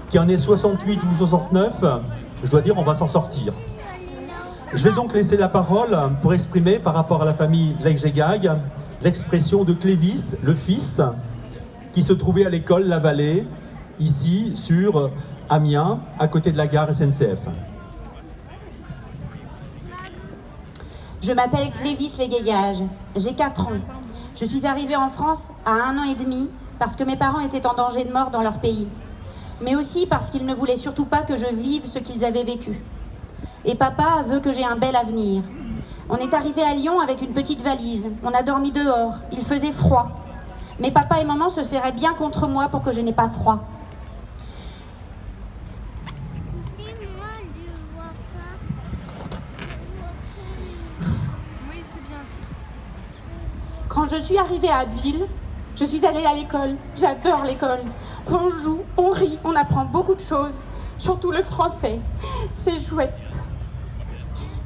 qu'il y en ait 68 ou 69, je dois dire on va s'en sortir. Je vais donc laisser la parole pour exprimer par rapport à la famille Legégag l'expression de Clévis, le fils, qui se trouvait à l'école La Vallée, ici sur Amiens, à côté de la gare SNCF. Je m'appelle Clévis Legégag, j'ai 4 ans. Je suis arrivée en France à 1 an et demi parce que mes parents étaient en danger de mort dans leur pays. Mais aussi parce qu'ils ne voulaient surtout pas que je vive ce qu'ils avaient vécu. Et papa veut que j'ai un bel avenir. On est arrivé à Lyon avec une petite valise. On a dormi dehors. Il faisait froid. Mais papa et maman se serraient bien contre moi pour que je n'ai pas froid. Quand je suis arrivée à Abbeville, je suis allée à l'école. J'adore l'école. On joue, on rit, on apprend beaucoup de choses. Surtout le français. C'est chouette.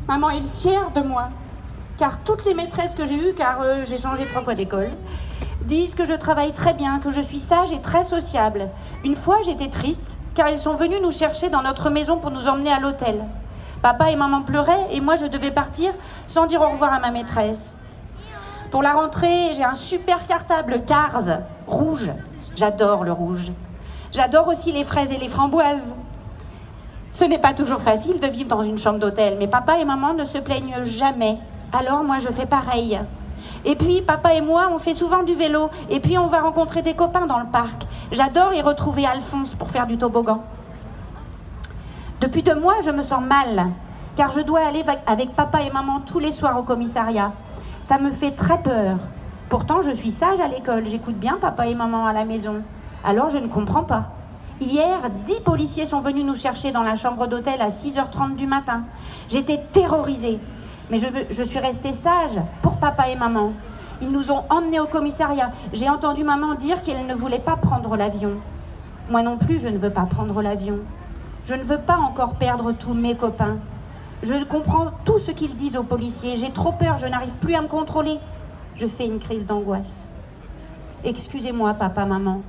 Maman est fière de moi. Car toutes les maîtresses que j'ai eues, car j'ai changé 3 fois d'école, disent que je travaille très bien, que je suis sage et très sociable. Une fois, j'étais triste, car ils sont venus nous chercher dans notre maison pour nous emmener à l'hôtel. Papa et maman pleuraient, et moi je devais partir sans dire au revoir à ma maîtresse. Pour la rentrée, j'ai un super cartable Cars, rouge. J'adore le rouge. J'adore aussi les fraises et les framboises. Ce n'est pas toujours facile de vivre dans une chambre d'hôtel, mais papa et maman ne se plaignent jamais. Alors moi, je fais pareil. Et puis, papa et moi, on fait souvent du vélo. Et puis, on va rencontrer des copains dans le parc. J'adore y retrouver Alphonse pour faire du toboggan. Depuis 2 mois, je me sens mal, car je dois aller avec papa et maman tous les soirs au commissariat. Ça me fait très peur. Pourtant, je suis sage à l'école. J'écoute bien papa et maman à la maison. Alors, je ne comprends pas. Hier, 10 policiers sont venus nous chercher dans la chambre d'hôtel à 6h30 du matin. J'étais terrorisée. Mais je suis restée sage pour papa et maman. Ils nous ont emmenés au commissariat. J'ai entendu maman dire qu'elle ne voulait pas prendre l'avion. Moi non plus, je ne veux pas prendre l'avion. Je ne veux pas encore perdre tous mes copains. Je comprends tout ce qu'ils disent aux policiers. J'ai trop peur, je n'arrive plus à me contrôler. Je fais une crise d'angoisse. Excusez-moi, papa, maman.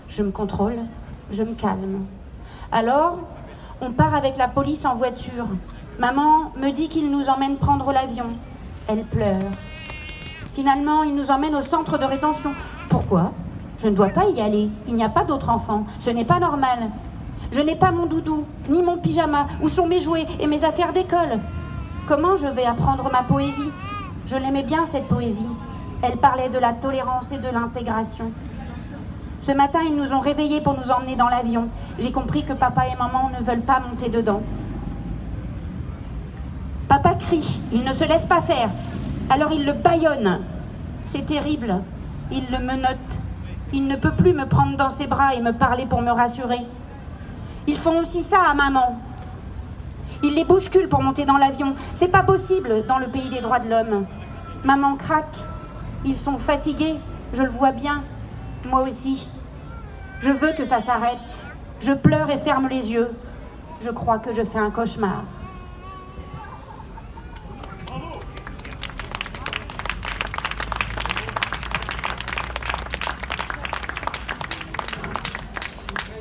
Je me contrôle, je me calme. Alors, on part avec la police en voiture. Maman me dit qu'ils nous emmènent prendre l'avion. Elle pleure. Finalement, ils nous emmènent au centre de rétention. Pourquoi ? Je ne dois pas y aller. Il n'y a pas d'autres enfants. Ce n'est pas normal. Je n'ai pas mon doudou, ni mon pyjama. Où sont mes jouets et mes affaires d'école ? Comment je vais apprendre ma poésie ? Je l'aimais bien, cette poésie. Elle parlait de la tolérance et de l'intégration. Ce matin, ils nous ont réveillés pour nous emmener dans l'avion. J'ai compris que papa et maman ne veulent pas monter dedans. Papa crie, il ne se laisse pas faire. Alors il le bâillonne. C'est terrible. Il le menotte. Il ne peut plus me prendre dans ses bras et me parler pour me rassurer. Ils font aussi ça à maman. Ils les bousculent pour monter dans l'avion. C'est pas possible dans le pays des droits de l'homme. Maman craque. Ils sont fatigués. Je le vois bien. Moi aussi. Je veux que ça s'arrête. Je pleure et ferme les yeux. Je crois que je fais un cauchemar.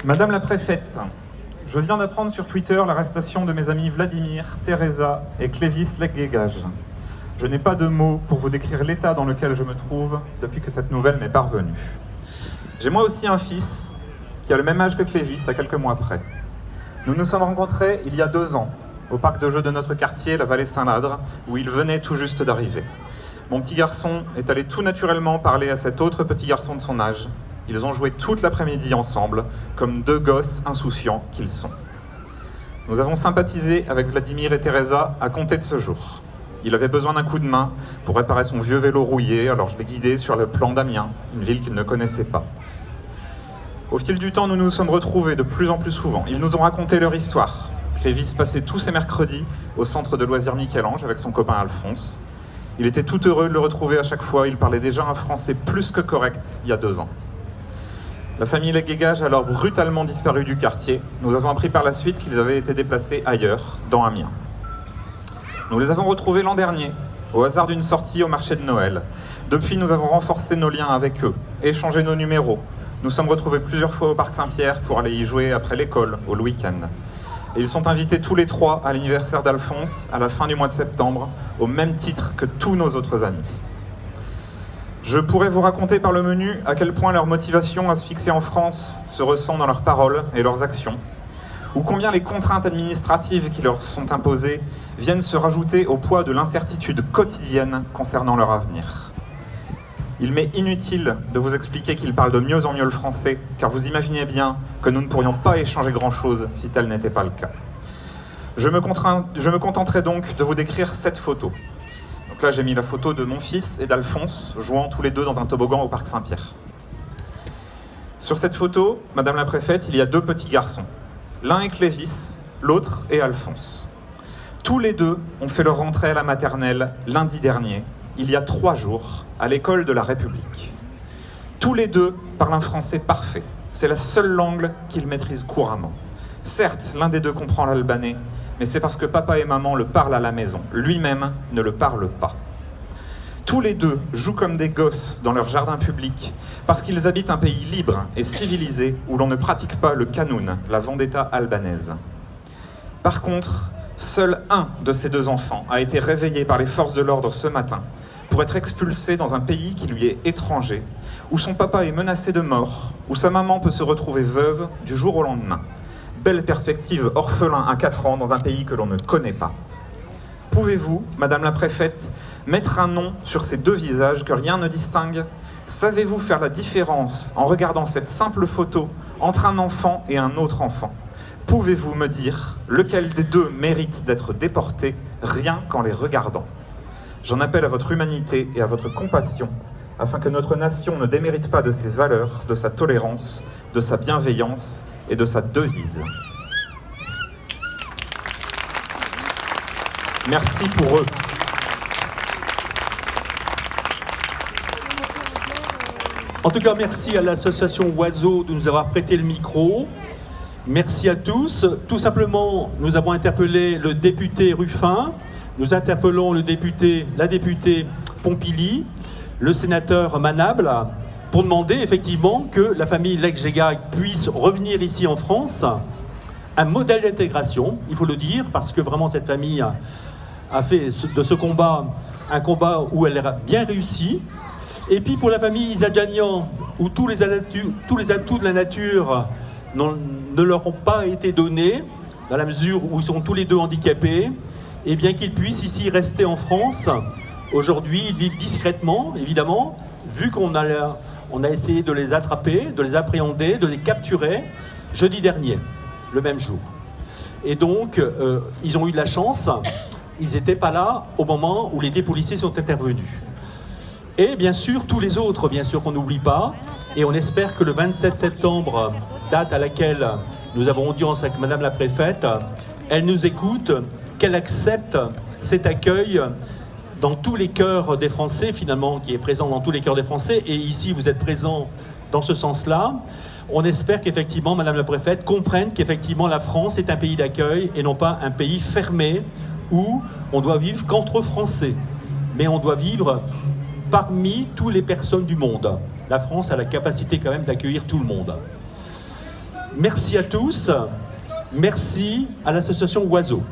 Madame la préfète, je viens d'apprendre sur Twitter l'arrestation de mes amis Vladimir, Teresa et Clévis Legégag. Je n'ai pas de mots pour vous décrire l'état dans lequel je me trouve depuis que cette nouvelle m'est parvenue. J'ai moi aussi un fils qui a le même âge que Clévis, à quelques mois près. Nous nous sommes rencontrés il y a 2 ans, au parc de jeux de notre quartier, la Vallée Saint-Ladre, où il venait tout juste d'arriver. Mon petit garçon est allé tout naturellement parler à cet autre petit garçon de son âge. Ils ont joué toute l'après-midi ensemble, comme 2 gosses insouciants qu'ils sont. Nous avons sympathisé avec Vladimir et Teresa à compter de ce jour. Il avait besoin d'un coup de main pour réparer son vieux vélo rouillé, alors je l'ai guidé sur le plan d'Amiens, une ville qu'il ne connaissait pas. Au fil du temps, nous nous sommes retrouvés de plus en plus souvent. Ils nous ont raconté leur histoire. Clévis passait tous ses mercredis au centre de loisirs Michel-Ange avec son copain Alphonse. Il était tout heureux de le retrouver à chaque fois. Il parlait déjà un français plus que correct il y a 2 ans. La famille Legégag a alors brutalement disparu du quartier. Nous avons appris par la suite qu'ils avaient été déplacés ailleurs, dans Amiens. Nous les avons retrouvés l'an dernier, au hasard d'une sortie au marché de Noël. Depuis, nous avons renforcé nos liens avec eux, échangé nos numéros, nous sommes retrouvés plusieurs fois au Parc Saint-Pierre pour aller y jouer après l'école, au week-end. Et ils sont invités tous les trois à l'anniversaire d'Alphonse, à la fin du mois de septembre, au même titre que tous nos autres amis. Je pourrais vous raconter par le menu à quel point leur motivation à se fixer en France se ressent dans leurs paroles et leurs actions, ou combien les contraintes administratives qui leur sont imposées viennent se rajouter au poids de l'incertitude quotidienne concernant leur avenir. Il m'est inutile de vous expliquer qu'ils parlent de mieux en mieux le français, car vous imaginez bien que nous ne pourrions pas échanger grand-chose si tel n'était pas le cas. Je me contenterai donc de vous décrire cette photo. Donc là, j'ai mis la photo de mon fils et d'Alphonse, jouant tous les deux dans un toboggan au Parc Saint-Pierre. Sur cette photo, Madame la Préfète, il y a deux petits garçons. L'un est Clévis, l'autre est Alphonse. Tous les deux ont fait leur rentrée à la maternelle lundi dernier, il y a 3 jours, à l'école de la République. Tous les deux parlent un français parfait. C'est la seule langue qu'ils maîtrisent couramment. Certes, l'un des deux comprend l'albanais, mais c'est parce que papa et maman le parlent à la maison. Lui-même ne le parle pas. Tous les deux jouent comme des gosses dans leur jardin public, parce qu'ils habitent un pays libre et civilisé où l'on ne pratique pas le kanoun, la vendetta albanaise. Par contre, seul un de ces deux enfants a été réveillé par les forces de l'ordre ce matin pour être expulsé dans un pays qui lui est étranger, où son papa est menacé de mort, où sa maman peut se retrouver veuve du jour au lendemain. Belle perspective, orphelin à 4 ans dans un pays que l'on ne connaît pas. Pouvez-vous, Madame la Préfète, mettre un nom sur ces deux visages que rien ne distingue? Savez-vous faire la différence en regardant cette simple photo entre un enfant et un autre enfant? Pouvez-vous me dire lequel des deux mérite d'être déporté rien qu'en les regardant? J'en appelle à votre humanité et à votre compassion, afin que notre nation ne démérite pas de ses valeurs, de sa tolérance, de sa bienveillance et de sa devise. Merci pour eux. En tout cas, merci à l'association Oiseau de nous avoir prêté le micro. Merci à tous. Tout simplement, nous avons interpellé le député Ruffin, nous interpellons la députée Pompili, le sénateur Manable, pour demander effectivement que la famille Lekjegaj puisse revenir ici en France. Un modèle d'intégration, il faut le dire, parce que vraiment cette famille a fait de ce combat un combat où elle a bien réussi. Et puis pour la famille Isadjanian, où tous les atouts de la nature ne leur ont pas été donnés, dans la mesure où ils sont tous les deux handicapés, et bien qu'ils puissent ici rester en France. Aujourd'hui, ils vivent discrètement, évidemment, vu qu'on a essayé de les attraper, de les appréhender, de les capturer, jeudi dernier, le même jour. Et donc, ils ont eu de la chance, ils n'étaient pas là au moment où les deux policiers sont intervenus. Et bien sûr, tous les autres, bien sûr qu'on n'oublie pas, et on espère que le 27 septembre, date à laquelle nous avons audience avec Madame la Préfète, elle nous écoute, qu'elle accepte cet accueil dans tous les cœurs des Français, finalement, qui est présent dans tous les cœurs des Français, et ici vous êtes présents dans ce sens-là. On espère qu'effectivement, Madame la Préfète comprenne qu'effectivement la France est un pays d'accueil et non pas un pays fermé où on doit vivre qu'entre Français, mais on doit vivre parmi toutes les personnes du monde. La France a la capacité quand même d'accueillir tout le monde. Merci à tous, merci à l'association Oiseau.